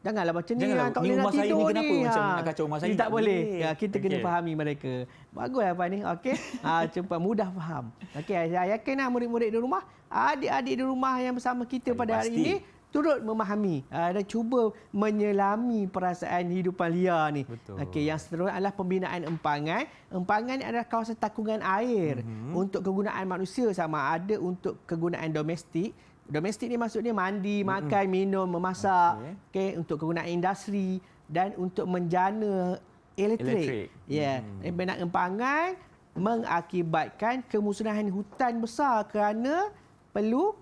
janganlah macam ni. Tak boleh nak tidur ni. Macam nak kacau rumah saya. Tak boleh. Kita kena fahami mereka. Baguslah Irfan ni. Okey. Cepat mudah faham. Okey, saya yakinlah murid-murid di rumah, adik-adik di rumah yang bersama kita pada hari ini turut memahami dan cuba menyelami perasaan hidupan liar ni. Okey, yang seterusnya adalah pembinaan empangan. Empangan ni adalah kawasan takungan air untuk kegunaan manusia, sama ada untuk kegunaan domestik. Domestik ni maksudnya mandi, makan, minum, memasak. Okey, untuk kegunaan industri dan untuk menjana elektrik. Pembinaan empangan mengakibatkan kemusnahan hutan besar kerana perlu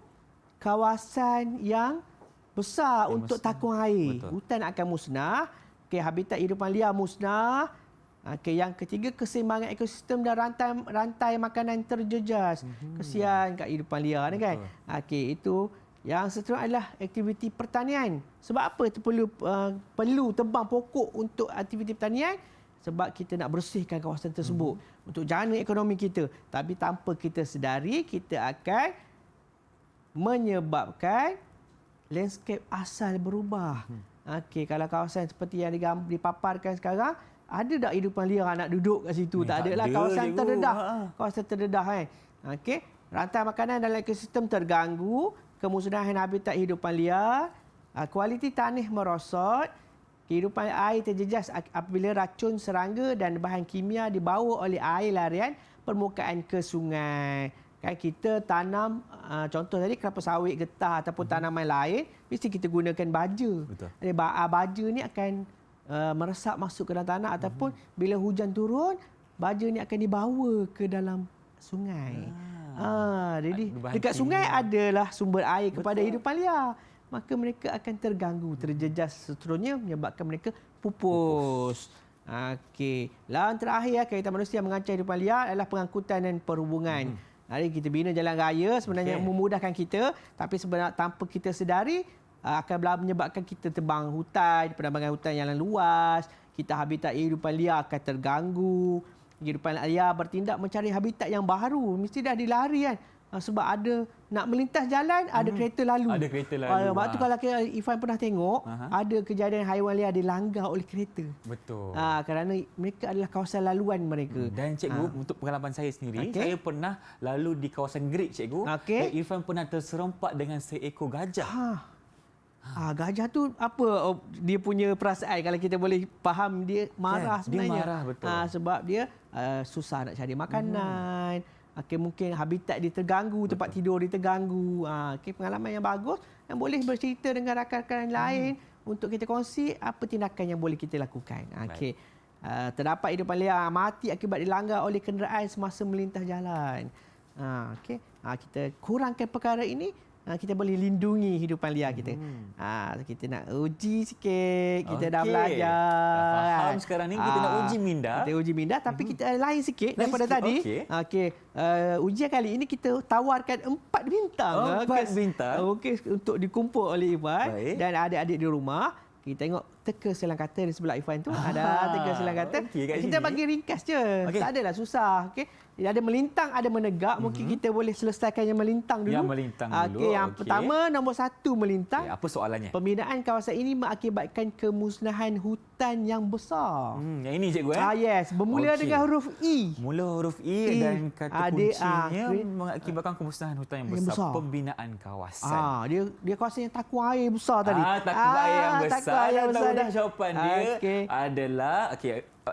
kawasan yang besar untuk takung air. Hutan akan musnah. Okey, habitat hidupan liar musnah. Okey, yang ketiga, keseimbangan ekosistem dan rantai makanan terjejas. Kesian kat hidupan liar ni kan. Okey, itu yang seterusnya adalah aktiviti pertanian. Sebab apa perlu tebang pokok untuk aktiviti pertanian? Sebab kita nak bersihkan kawasan tersebut untuk jana ekonomi kita. Tapi tanpa kita sedari, kita akan menyebabkan landscape asal berubah. Okey, kalau kawasan seperti yang dipaparkan sekarang, ada tak hidupan liar nak duduk kat situ? Tak ada lah. Kawasan terdedah. Kawasan terdedah kan. Okey. Rantai makanan dalam ekosistem terganggu. Kemusnahan habitat hidupan liar. Kualiti tanah merosot. Kehidupan air terjejas apabila racun serangga dan bahan kimia dibawa oleh air larian permukaan ke sungai. Kan kita tanam, contoh tadi kelapa sawit, getah ataupun tanaman lain, mesti kita gunakan baja. Baja ni akan meresap masuk ke dalam tanah ataupun bila hujan turun, baja ni akan dibawa ke dalam sungai. Jadi Bahan dekat kimia. sungai adalah sumber air kepada Betul. hidupan liar. Maka mereka akan terganggu, terjejas seterusnya menyebabkan mereka pupus. Okey. Lawan terakhir kaitan manusia yang mengancam hidupan liar adalah pengangkutan dan perhubungan. Hari kita bina jalan raya sebenarnya memudahkan kita, tapi sebenarnya tanpa kita sedari akan menyebabkan kita tebang hutan, penambangan hutan yang luas, kita habitat hidupan liar akan terganggu. Hidupan liar bertindak mencari habitat yang baru, mesti dah dilari kan. Sebab ada nak melintas jalan, ada kereta lalu. Ada kereta lalu. Waktu kalau Ifan pernah tengok, ada kejadian haiwan liar dilanggar oleh kereta. Betul. Kerana mereka adalah kawasan laluan mereka. Dan cikgu, untuk pengalaman saya sendiri, saya pernah lalu di kawasan Great, cikgu. Dan Irfan pernah terserempak dengan seekor gajah. Gajah tu apa dia punya perasaan kalau kita boleh faham dia marah sebenarnya. Dia marah, betul. Sebab dia susah nak cari makanan. Mungkin habitat dia terganggu, tempat tidur dia terganggu. Pengalaman yang bagus yang boleh bercerita dengan rakan-rakan lain untuk kita kongsi apa tindakan yang boleh kita lakukan. Terdapat hidupan liar mati akibat dilanggar oleh kenderaan semasa melintas jalan. Kita kurangkan perkara ini, kita boleh lindungi hidupan liar kita. Kita nak uji sikit, kita dah belajar. Dah faham sekarang ni kita nak uji minda. Kita uji minda tapi kita lain sikit daripada tadi. Ujian kali ini kita tawarkan 4 bintang. 4 bintang. Untuk dikumpul oleh Ifan dan adik-adik di rumah. Kita tengok teka selang kata di sebelah Ifan tu. Ada teka selang kata. Kita bagi ringkas je. Tak adalah susah. Ada melintang, ada menegak. Mungkin kita boleh selesaikan yang melintang dulu. Yang melintang dulu. Yang pertama, nombor 1 melintang. Apa soalannya? Pembinaan kawasan ini mengakibatkan kemusnahan hutan yang besar. Yang ini cikgu Yes, bermula dengan huruf I. Mula huruf I dan kata kuncinya mengakibatkan kemusnahan hutan yang besar. Pembinaan kawasan. Dia kawasan yang takut air besar tadi. Takut air yang besar. Takut air yang besar. Dah jawapan dia adalah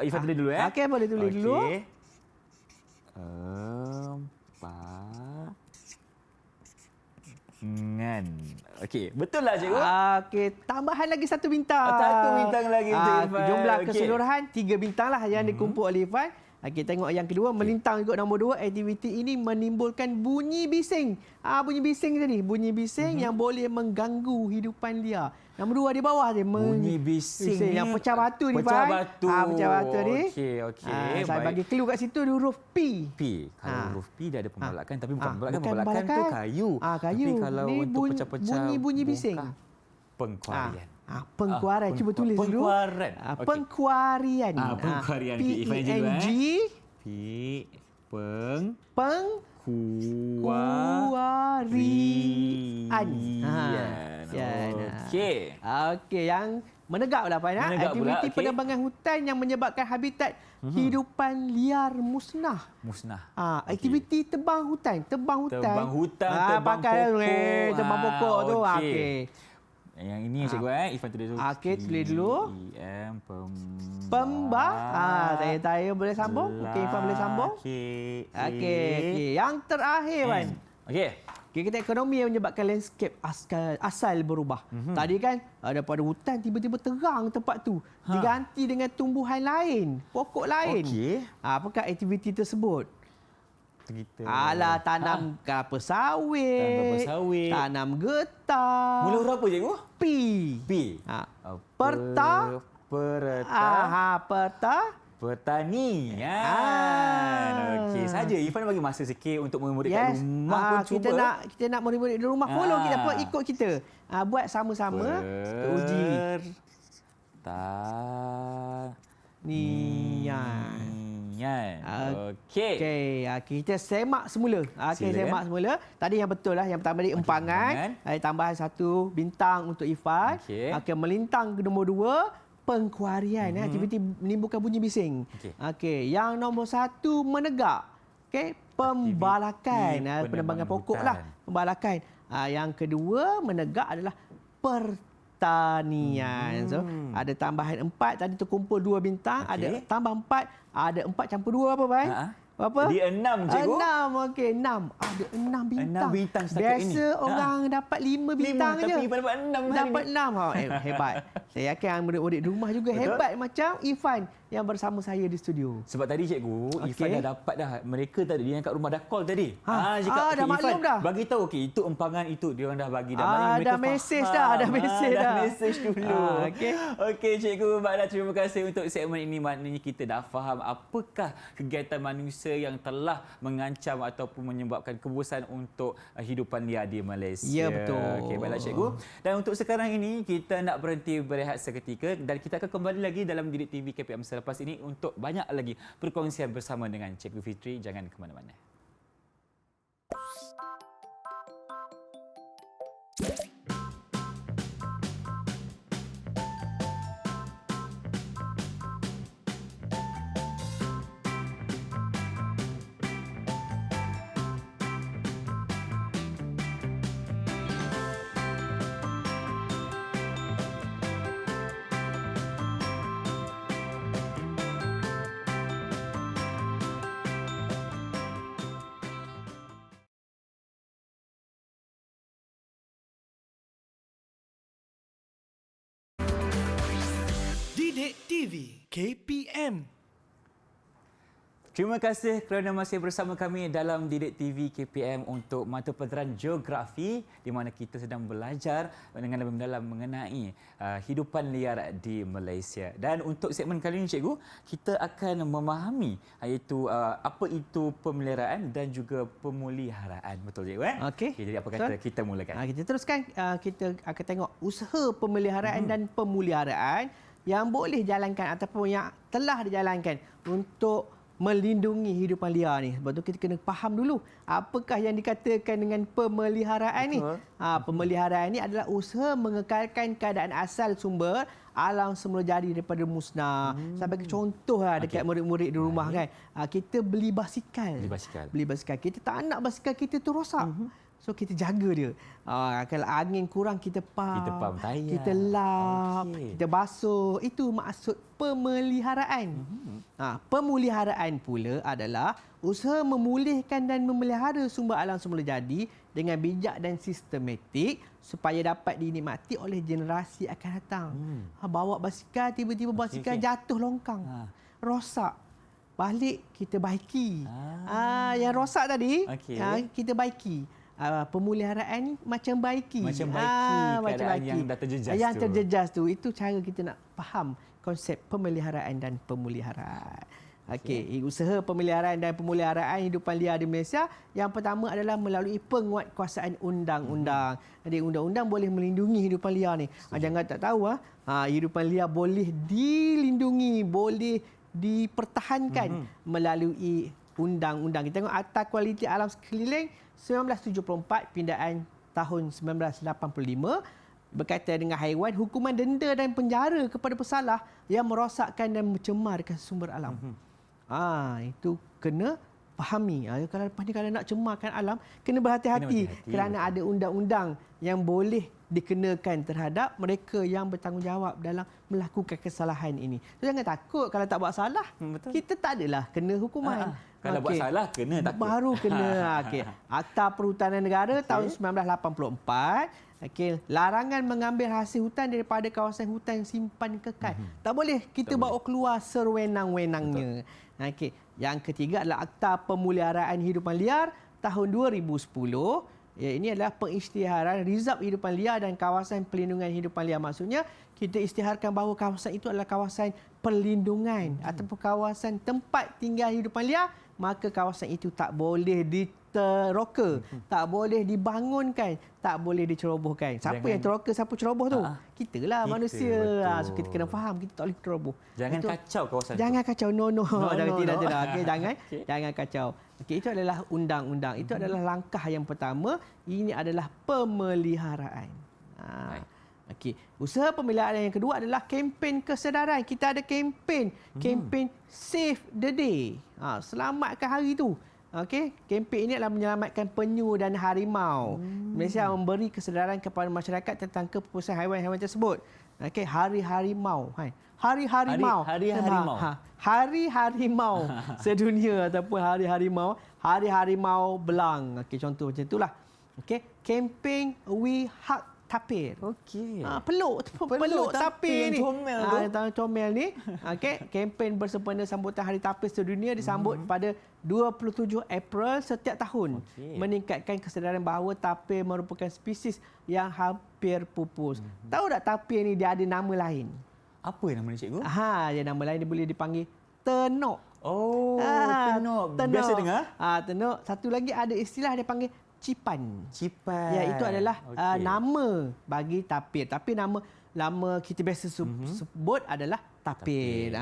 Ifan tulis dulu boleh tulis dulu. 4 betul lah cikgu. Tambahan lagi 1 bintang. 1 bintang lagi untuk Irfan. Jumlah keseluruhan 3 bintang lah yang dikumpul oleh Irfan. Tengok yang kedua, melintang ikut nombor 2. Aktiviti ini menimbulkan bunyi bising. Bunyi bising tadi. Bunyi bising yang boleh mengganggu hidupan liar. Nombor 2 di bawah dia. Bunyi bising. Yang pecah batu ni, Pecah Pan. batu. Pecah batu ni. Saya Baik. bagi clue kat situ huruf P. Kalau huruf P dia ada pembalakan. Tapi bukan bukan pembalakan tu kayu. Kayu. Tapi kalau Ni untuk pecah-pecah bunyi bising. Pengkuarian. Pengkuarian. Cuba tulis dulu. Pengkuarian. Pengkuarian. Pengkuarian. PENG. Okey, yang menegak pula Pan. Aktiviti penerbangan hutan yang menyebabkan habitat hidupan liar musnah. Aktiviti tebang hutan. Tebang Tebang pokok tu. Yang ini cikgu Ifan tulis dulu. Tulis dulu. Saya boleh sambung. Ifan boleh sambung. Yang terakhir Pan. Kita ekonomi yang menyebabkan landscape asal berubah. Tadi kan daripada hutan tiba-tiba terang tempat tu. Diganti dengan tumbuhan lain, pokok lain. Apakah aktiviti tersebut? Tanam kelapa sawit, tanam getah. Mula huruf apa cikgu? P. Perta. Pertanian. Saja Ifan bagi masa sikit untuk murid-murid kat rumah pun cuba. Kita nak murid-murid di rumah follow kita pun ikut kita. Buat sama-sama kita uji. Kita semak semula. Semak semula. Tadi yang betul lah. Yang pertama tadi empangan. Tambahan 1 bintang untuk Ifan. Melintang ke nombor 2. Pengkuarian. Aktiviti menimbulkan bunyi bising. Yang nombor 1 menegak. Pembalakan. Penebangan pokok lah. Pembalakan. Yang kedua menegak adalah pertanian. So, ada tambahan 4. Tadi terkumpul 2 bintang. Ada tambah 4. Ada 4 campur 2 apa, Pai? Berapa? Dia 6, cikgu. 6. Ada 6 bintang. 6 bintang setakat ini. Biasa orang dapat 5 bintang je. Tapi Ifan dapat 6 hari Dapat 6. Hebat. Saya yakin murid-murid di rumah juga hebat macam Ifan. yang bersama saya di studio. Sebab tadi cikgu, Okey. Irfan dah dapat dah. Mereka tadi yang kat rumah dah call tadi. Dah maklum dah. Bagi tahu itu empangan itu dia orang dah bagi dah. Maknanya Dah mesej dah, dah mesej dah. Dah mesej dulu. Okey. Okey cikgu, baiklah, terima kasih untuk segmen ini. Maknanya kita dah faham apakah kegiatan manusia yang telah mengancam ataupun menyebabkan kebosanan untuk hidupan liar di Malaysia. Ya, betul. Okey, baiklah cikgu. Dan untuk sekarang ini kita nak berhenti berehat seketika dan kita akan kembali lagi dalam Didik TV KPM selepas ini untuk banyak lagi perkongsian bersama dengan Cikgu Fitri. Jangan ke mana-mana. Didik TV KPM. Terima kasih kerana masih bersama kami dalam Didik TV KPM untuk mata pelajaran geografi di mana kita sedang belajar dengan lebih mendalam mengenai hidupan liar di Malaysia. Dan untuk segmen kali ini cikgu, kita akan memahami iaitu apa itu pemeliharaan dan juga pemuliharaan. Betul cikgu? Okey. Jadi apa kata kita mulakan? Kita teruskan, kita akan tengok usaha pemeliharaan dan pemuliharaan yang boleh dijalankan ataupun yang telah dijalankan untuk melindungi hidupan liar ni. Sebab tu kita kena faham dulu apakah yang dikatakan dengan pemeliharaan ni. Pemeliharaan ni adalah usaha mengekalkan keadaan asal sumber alam semula jadi daripada musnah. Sebagai contoh dekat murid-murid di rumah kan. Kita beli basikal. Beli basikal. Kita tak nak basikal kita tu rosak. So kita jaga dia. Kalau angin kurang kita pam tayar. Kita lap, kita basuh. Itu maksud pemeliharaan. Pemuliharaan pula adalah usaha memulihkan dan memelihara sumber alam semula jadi dengan bijak dan sistematik supaya dapat dinikmati oleh generasi akan datang. Bawa basikal, tiba-tiba basikal jatuh longkang. Rosak. Balik kita baiki. Yang rosak tadi kita baiki. Pemeliharaan ni macam baiki. Macam keadaan yang dah terjejas yang tu. terjejas tu. Itu cara kita nak faham konsep pemeliharaan dan pemuliharaan. Okey, usaha pemeliharaan dan pemuliharaan hidupan liar di Malaysia yang pertama adalah melalui penguatkuasaan undang-undang. Jadi undang-undang boleh melindungi hidupan liar ni. Jangan tak tahu hidupan liar boleh dilindungi, boleh dipertahankan melalui undang-undang. Kita tengok Akta Kualiti Alam Sekeliling 1974 pindaan tahun 1985 berkaitan dengan haiwan, hukuman denda dan penjara kepada pesalah yang merosakkan dan mencemarkan sumber alam. Itu kena fahami. Kalau lepas ni kalau nak cemarkan alam, kena berhati-hati kerana ada undang-undang yang boleh dikenakan terhadap mereka yang bertanggungjawab dalam melakukan kesalahan ini. So, jangan takut kalau tak buat salah. Kita tak adalah kena hukuman. Kalau buat salah, kena takut. Baru kena. Akta Perhutanan Negara tahun 1984. Larangan mengambil hasil hutan daripada kawasan hutan simpan kekal. Tak boleh kita bawa keluar sewenang-wenangnya. Yang ketiga adalah Akta Pemeliharaan Hidupan Liar tahun 2010. Ini adalah pengisytiharan Rizab Hidupan Liar dan Kawasan Perlindungan Hidupan Liar. Maksudnya, kita isytiharkan bahawa kawasan itu adalah kawasan perlindungan ataupun kawasan tempat tinggal hidupan liar, maka kawasan itu tak boleh diteroka, tak boleh dibangunkan, tak boleh dicerobohkan. Siapa yang teroka, siapa ceroboh tu? Kitalah manusia. So kita kena faham, kita tak boleh ceroboh. Jangan kacau kawasan tu. Jangan kacau. No. Tidak. Jangan kacau. Itu adalah undang-undang. Itu adalah langkah yang pertama. Ini adalah pemeliharaan. Usaha pemeliharaan yang kedua adalah kempen kesedaran. Kita ada kempen Save the Day. Selamatkan hari itu. Kempen ini adalah menyelamatkan penyu dan harimau. Malaysia memberi kesedaran kepada masyarakat tentang keputusan haiwan-haiwan tersebut. Hari harimau. Hari harimau. Hari harimau sedunia ataupun hari harimau belang. Contoh macam itulah. Kempen We Hug tapir. Okey. Peluk tapir ni. comel tu. Comel ni. Okey, kempen bersempena sambutan Hari Tapir Sedunia disambut pada 27 April setiap tahun. Meningkatkan kesedaran bahawa tapir merupakan spesies yang hampir pupus. Tahu tak tapir ni dia ada nama lain? Apa nama dia, cikgu? Dia nama lain dia boleh dipanggil tenuk. Oh, tenuk. Biasa dengar? Tenuk. Satu lagi ada istilah dia panggil cipan. Cipan. Ya, itu adalah nama bagi tapir. Tapi nama kita biasa sebut adalah tapir.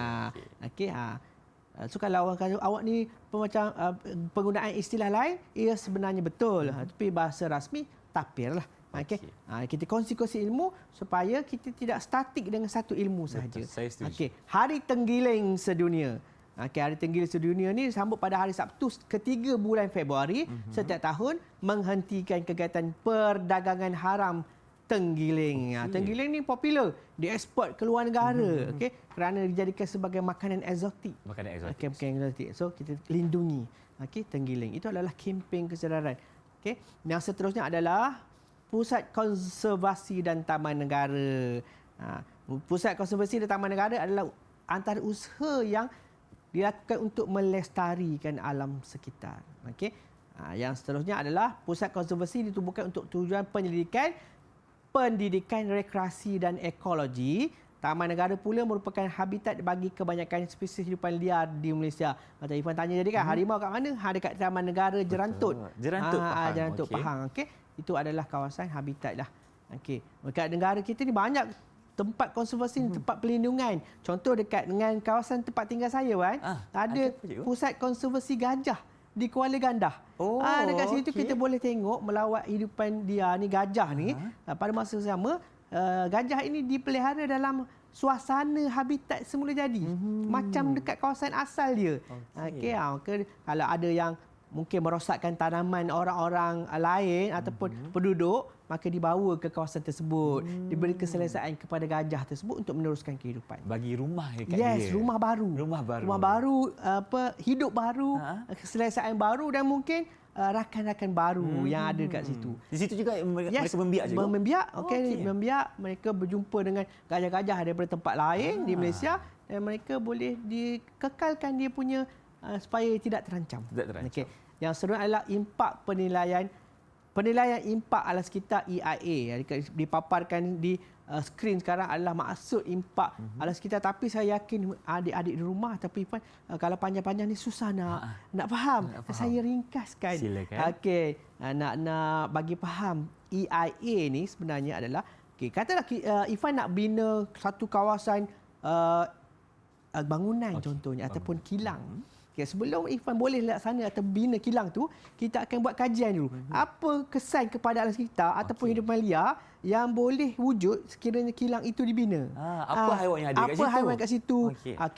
Okey. So kalau awak ni macam penggunaan istilah lain, ia sebenarnya betul. Tapi bahasa rasmi tapir lah. Okey. Kita kongsi-kongsi ilmu supaya kita tidak statik dengan satu ilmu sahaja. Saya setuju. Okey. Hari Tenggiling Sedunia. Hari Tenggiling Sedunia ni disambut pada hari Sabtu ketiga bulan Februari setiap tahun, menghentikan kegiatan perdagangan haram tenggiling. Tenggiling ni popular dieksport ke luar negara, okey, kerana dijadikan sebagai makanan eksotik. Makanan eksotik. Okey, makanan eksotik. So kita lindungi tenggiling. Itu adalah kempen kesedaran. Okey. Yang seterusnya adalah Pusat Konservasi dan Taman Negara. Pusat Konservasi dan Taman Negara adalah antara usaha yang dilakukan untuk melestarikan alam sekitar. Okey. Yang seterusnya adalah Pusat Konservasi ditubuhkan untuk tujuan penyelidikan, pendidikan, rekreasi dan ekologi. Taman negara pula merupakan habitat bagi kebanyakan spesies hidupan liar di Malaysia. Macam Ifan tanya tadi kan, harimau kat mana? Dekat Taman Negara Jerantut. Jerantut Pahang. Jerantut Pahang. Okey. Itu adalah kawasan habitat lah. Okey. Dekat negara kita ni banyak tempat konservasi, tempat pelindungan. Contoh dekat dengan kawasan tempat tinggal saya, Wan, ada Pusat Konservasi Gajah di Kuala Gandah. Dekat situ kita boleh tengok melawat hidupan dia ni, gajah ni. Pada masa yang sama, gajah ini dipelihara dalam suasana habitat semula jadi. Macam dekat kawasan asal dia. Okey. Kalau ada yang mungkin merosakkan tanaman orang-orang lain ataupun penduduk, maka dibawa ke kawasan tersebut, diberi keselesaan kepada gajah tersebut untuk meneruskan kehidupan. Bagi rumah dekat dia. Rumah baru. Rumah baru, hidup baru, keselesaan baru dan mungkin rakan-rakan baru yang ada dekat situ. Di situ juga mereka membiak juga. Membiak, mereka berjumpa dengan gajah-gajah daripada tempat lain di Malaysia dan mereka boleh dikekalkan dia punya supaya tidak terancam. Okay. Yang seterusnya adalah impak penilaian impak alam sekitar EIA. Dipaparkan di skrin sekarang adalah maksud impak alam sekitar, tapi saya yakin adik-adik di rumah tapi kalau panjang-panjang ni susah nak faham. Saya ringkaskan. Silakan. Okey, nak bagi faham, EIA ni sebenarnya adalah katalah Ifan nak bina satu kawasan bangunan contohnya ataupun kilang. Sebelum Ifan boleh laksana atau bina kilang tu, kita akan buat kajian dulu. Apa kesan kepada alam sekitar ataupun hidupan liar yang boleh wujud sekiranya kilang itu dibina. Apa haiwan yang ada kat situ? Apa haiwan kat situ.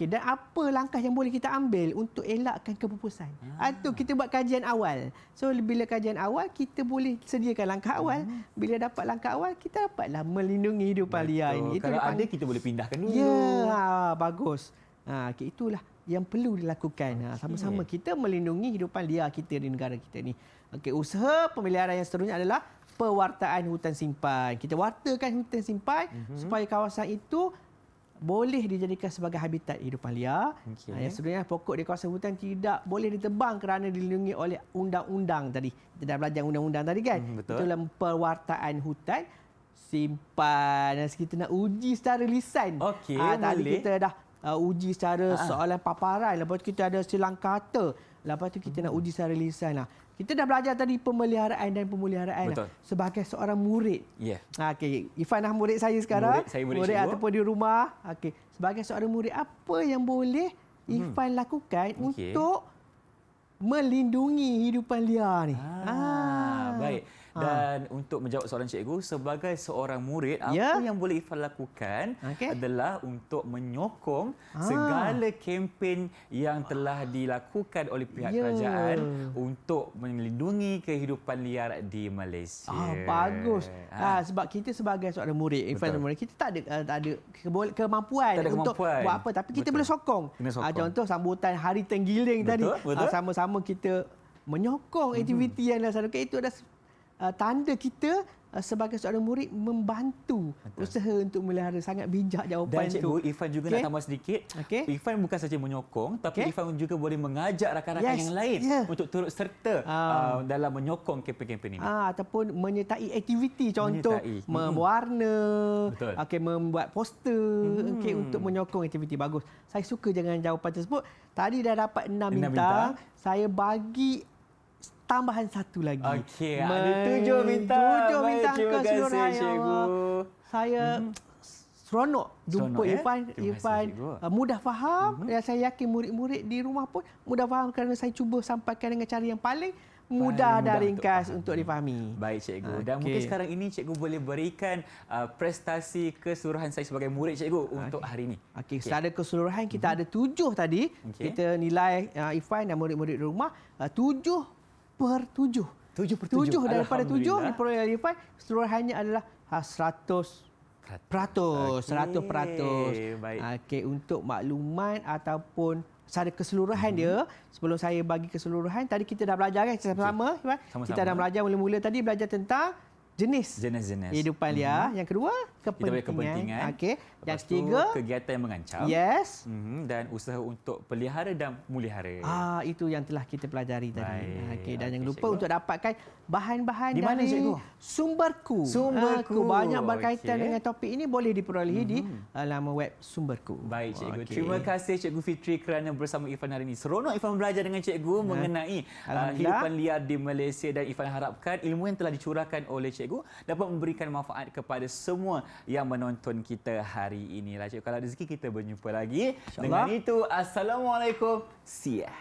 Dan apa langkah yang boleh kita ambil untuk elakkan kepupusan. Itu kita buat kajian awal. So bila kajian awal, kita boleh sediakan langkah awal. Bila dapat langkah awal, kita dapatlah melindungi hidupan liar ini. Kalau ada, kita boleh pindahkan dulu. Ya, bagus. Itulah yang perlu dilakukan. Sama-sama kita melindungi hidupan liar kita di negara kita ni. Usaha pemeliharaan yang seterusnya adalah pewartaan hutan simpan. Kita wartakan hutan simpan supaya kawasan itu boleh dijadikan sebagai habitat hidupan liar. Yang seterusnya, pokok di kawasan hutan tidak boleh ditebang kerana dilindungi oleh undang-undang tadi. Kita dah belajar undang-undang tadi kan? Betul. Itulah pewartaan hutan simpan. Kita nak uji secara lisan. Tadi kita dah uji secara soalan paparan. Lepas tu kita ada silang kata. Lepas tu kita nak uji secara lisan. Kita dah belajar tadi pemeliharaan dan pemeliharaan sebagai seorang murid. Ifan dah murid saya sekarang. Murid ataupun di rumah. Sebagai seorang murid, apa yang boleh Ifan lakukan untuk melindungi hidupan liar ni? Baik. Dan untuk menjawab soalan cikgu, sebagai seorang murid, apa yang boleh Ifan lakukan adalah untuk menyokong segala kempen yang telah dilakukan oleh pihak kerajaan untuk melindungi kehidupan liar di Malaysia. Bagus. Sebab kita sebagai seorang murid, Ifan murid, kita tak ada kemampuan untuk buat apa, tapi kita boleh sokong. Contoh sambutan Hari Tenggiling tadi, sama-sama kita menyokong aktiviti yang dilaksanakan. Itu adalah tanda kita sebagai seorang murid membantu usaha untuk melihara. Sangat bijak jawapan Dan Cikgu, tu. Irfan juga Okey. nak tambah sedikit. Okey. Irfan bukan saja menyokong, tapi Okey. Irfan juga boleh mengajak rakan-rakan Yes, yang lain yeah. untuk turut serta dalam menyokong kempen-kempen ini. Ataupun menyertai aktiviti, contoh Menyertai. mewarna, Betul. membuat poster untuk menyokong aktiviti. Bagus. Saya suka dengan jawapan tersebut. Tadi dah dapat 6 6 bintang. Saya bagi tambahan satu lagi. Okey, ada 7 bintang. 7 Baik, bintang terima kasih, keseluruhan. Cikgu. Saya seronok jumpa Seronok, ya? Irfan. Terima kasih, Irfan Cikgu. mudah faham dan saya yakin murid-murid di rumah pun mudah faham kerana saya cuba sampaikan dengan cara yang paling mudah Paling dan mudah ringkas untuk untuk difahami. Baik, Cikgu. Dan Okey. mungkin sekarang ini Cikgu boleh berikan prestasi keseluruhan saya sebagai murid Cikgu untuk hari ini. Okey, secara keseluruhan kita ada 7 tadi. Okey. Kita nilai Irfan dan murid-murid di rumah 7/7. 7/7. 7 daripada 7 Alhamdulillah. diperoleh oleh Irfan, keseluruhannya adalah 100%. 100%. Baik. Okey, untuk makluman ataupun secara keseluruhan dia, sebelum saya bagi keseluruhan, tadi kita dah belajar kan sama-sama, Irfan? Sama-sama. Kita dah belajar mula-mula tadi belajar tentang jenis Jenis-jenis. kehidupan liar. Yang kedua, Kita boleh kepentingan. Okey. Yang Lepas tu, ketiga, kegiatan yang mengancam. yes. Dan usaha untuk pelihara dan melihara. Itu yang telah kita pelajari tadi. Baik. Okey, dan jangan Okey, lupa Cikgu. untuk dapatkan bahan-bahan Di mana, dari Cikgu? Sumberku. Sumberku. Banyak berkaitan Okey. dengan topik ini boleh diperolehi di laman web Sumberku. Baik, Cikgu. Okey. Terima kasih Cikgu Fitri kerana bersama Irfan hari ini. Seronok Irfan belajar dengan Cikgu mengenai Alhamdulillah. hidupan liar di Malaysia, dan Irfan harapkan ilmu yang telah dicurahkan oleh Cikgu dapat memberikan manfaat kepada semua yang menonton kita hari ini. Cikgu, kalau rezeki kita berjumpa lagi. Dengan itu, Assalamualaikum. See ya.